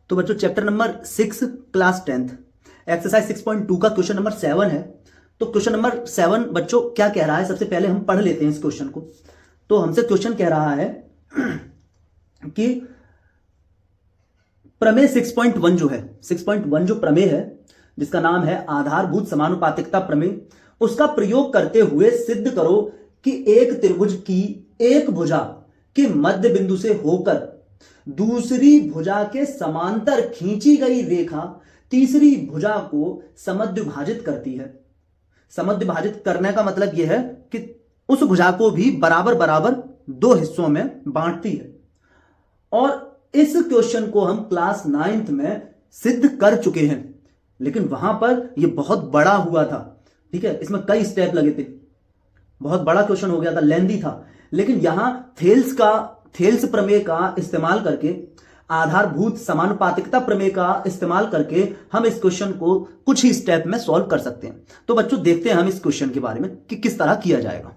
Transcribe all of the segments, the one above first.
तो बच्चों chapter number 6 class 10th exercise 6.2 का क्वेश्चन नंबर 7 है। तो क्वेश्चन नंबर 7 बच्चों क्या कह रहा है, सबसे पहले हम पढ़ लेते हैं इस क्वेश्चन को। तो हमसे क्वेश्चन कह रहा है कि प्रमेय 6.1 जो है 6.1 जो प्रमेय है जिसका नाम है आधारभूत समानुपातिकता प्रमेय, उसका प्रयोग करते हुए सिद्ध करो कि एक त्रिभुज की एक भुजा के मध्य बिंदु से होकर दूसरी भुजा के समांतर खींची गई रेखा तीसरी भुजा को समद्विभाजित करती है। समद्विभाजित करने का मतलब यह है कि उस भुजा को भी बराबर बराबर दो हिस्सों में बांटती है। और इस क्वेश्चन को हम क्लास 9th में सिद्ध कर चुके हैं, लेकिन वहां पर यह बहुत बड़ा हुआ था। ठीक है, इसमें कई स्टेप लगे थे, बहुत बड़ा क्वेश्चन हो गया था, लेंदी था। लेकिन यहां थेल्स प्रमेय का इस्तेमाल करके, आधारभूत समानुपातिकता प्रमेय का इस्तेमाल करके हम इस क्वेश्चन को कुछ ही स्टेप में सॉल्व कर सकते हैं। तो बच्चों देखते हैं हम इस क्वेश्चन के बारे में कि किस तरह किया जाएगा।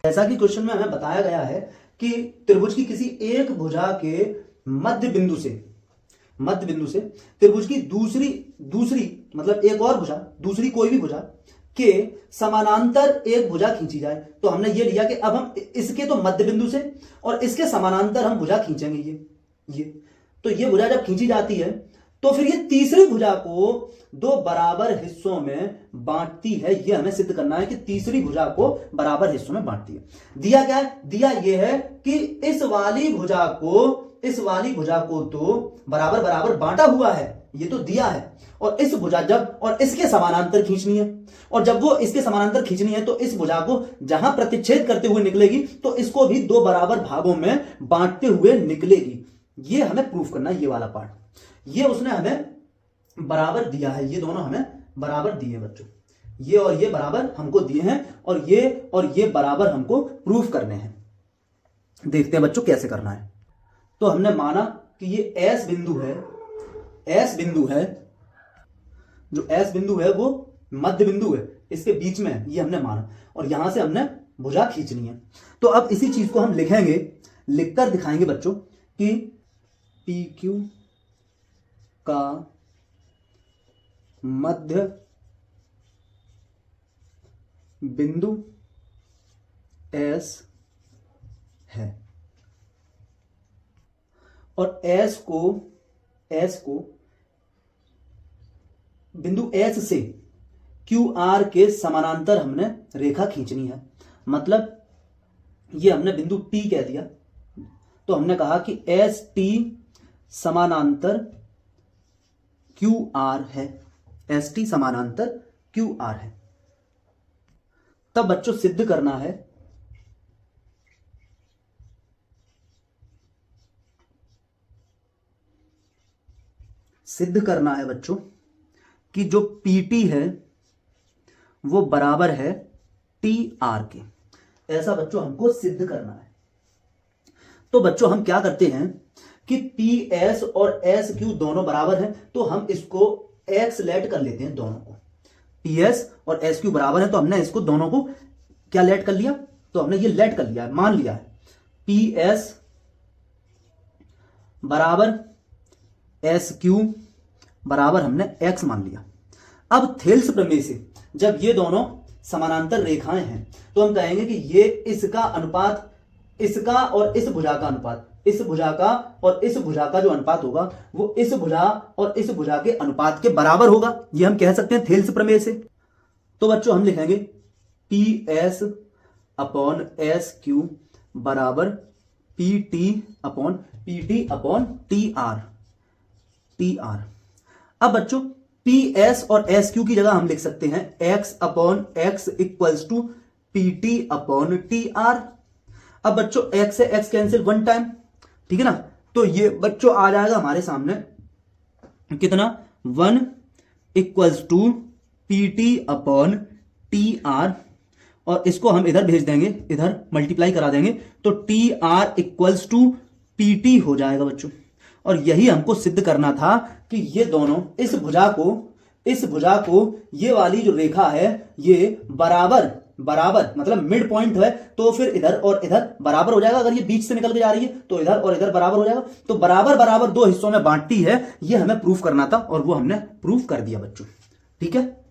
जैसा कि क्वेश्चन में हमें बताया गया है कि त्रिभुज की किसी एक भुजा के मध्य बिंदु से त्रिभुज की दूसरी मतलब एक और भुजा, दूसरी कोई भी भुजा के समानांतर एक भुजा खींची जाए। तो हमने ये लिया कि अब हम इसके तो मध्य बिंदु से और इसके समानांतर हम भुजा खींचेंगे। ये तो ये भुजा जब खींची जाती है तो फिर ये तीसरी भुजा को दो बराबर हिस्सों में बांटती है। ये हमें सिद्ध करना है कि तीसरी भुजा को बराबर हिस्सों में बांटती है। दिया क्या है? दिया ये है कि इस वाली भुजा को तो बराबर बराबर बांटा हुआ है, ये तो दिया है। और इस भुजा जब और इसके समानांतर खींचनी है, और जब वो इसके समानांतर खींचनी है तो इस भुजा को जहां प्रतिच्छेद करते हुए निकलेगी तो इसको भी दो बराबर भागों में बांटते हुए निकलेगी। ये हमें प्रूफ करना है, ये वाला पार्ट। ये उसने हमें बराबर दिया है, ये दोनों हमें बराबर दिए बच्चों, ये और ये बराबर हमको दिए हैं और ये बराबर हमको प्रूफ करने हैं। देखते हैं बच्चों कैसे करना है। तो हमने माना कि ये एस बिंदु है, जो एस बिंदु है वो मध्य बिंदु है, इसके बीच में है, ये हमने माना। और यहां से हमने भुजा खींचनी है। तो अब इसी चीज को हम लिखेंगे, लिखकर दिखाएंगे बच्चों कि पी क्यू का मध्य बिंदु एस है और एस को बिंदु एस से क्यू आर के समानांतर हमने रेखा खींचनी है। मतलब ये हमने बिंदु टी कह दिया, तो हमने कहा कि एस टी समानांतर क्यू आर है, एस टी समानांतर क्यू आर है। तब बच्चों सिद्ध करना है बच्चों कि जो पीटी है वो बराबर है टी आर के। ऐसा बच्चों हमको सिद्ध करना है। तो बच्चों हम क्या करते हैं कि पी एस और एस क्यू दोनों बराबर हैं, तो हम इसको एक्स लेट कर लेते हैं दोनों को। पी एस और एस क्यू बराबर है तो हमने इसको दोनों को क्या लेट कर लिया, तो हमने ये लेट कर लिया है, मान लिया है। पी एस बराबर एस क्यू बराबर हमने एक्स मान लिया। अब थेल्स प्रमेय से जब ये दोनों समानांतर रेखाएं हैं तो हम कहेंगे कि ये इसका अनुपात, इसका और इस भुजा का अनुपात, इस भुजा का और इस भुजा का जो अनुपात होगा वो इस भुजा और इस भुजा के अनुपात के बराबर होगा। ये हम कह सकते हैं थेल्स प्रमेय से। तो बच्चों हम लिखेंगे P S upon S Q बराबर P T upon T R. अब बच्चों पी एस और एस क्यू की जगह हम लिख सकते हैं X upon X equals to P T upon T R. अब बच्चों एक्स से एक्स कैंसिल वन टाइम, ठीक है ना। तो ये बच्चों आ जाएगा हमारे सामने कितना, 1 equals to P T upon T R. और इसको हम इधर भेज देंगे, इधर मल्टीप्लाई करा देंगे तो T R equals to P T हो जाएगा बच्चों। और यही हमको सिद्ध करना था कि ये दोनों इस भुजा को ये वाली जो रेखा है ये बराबर बराबर मतलब मिड पॉइंट है, तो फिर इधर और इधर बराबर हो जाएगा। अगर ये बीच से निकल के जा रही है तो इधर और इधर बराबर हो जाएगा। तो बराबर बराबर दो हिस्सों में बांटती है, ये हमें प्रूफ करना था और वो हमने प्रूफ कर दिया बच्चों। ठीक है।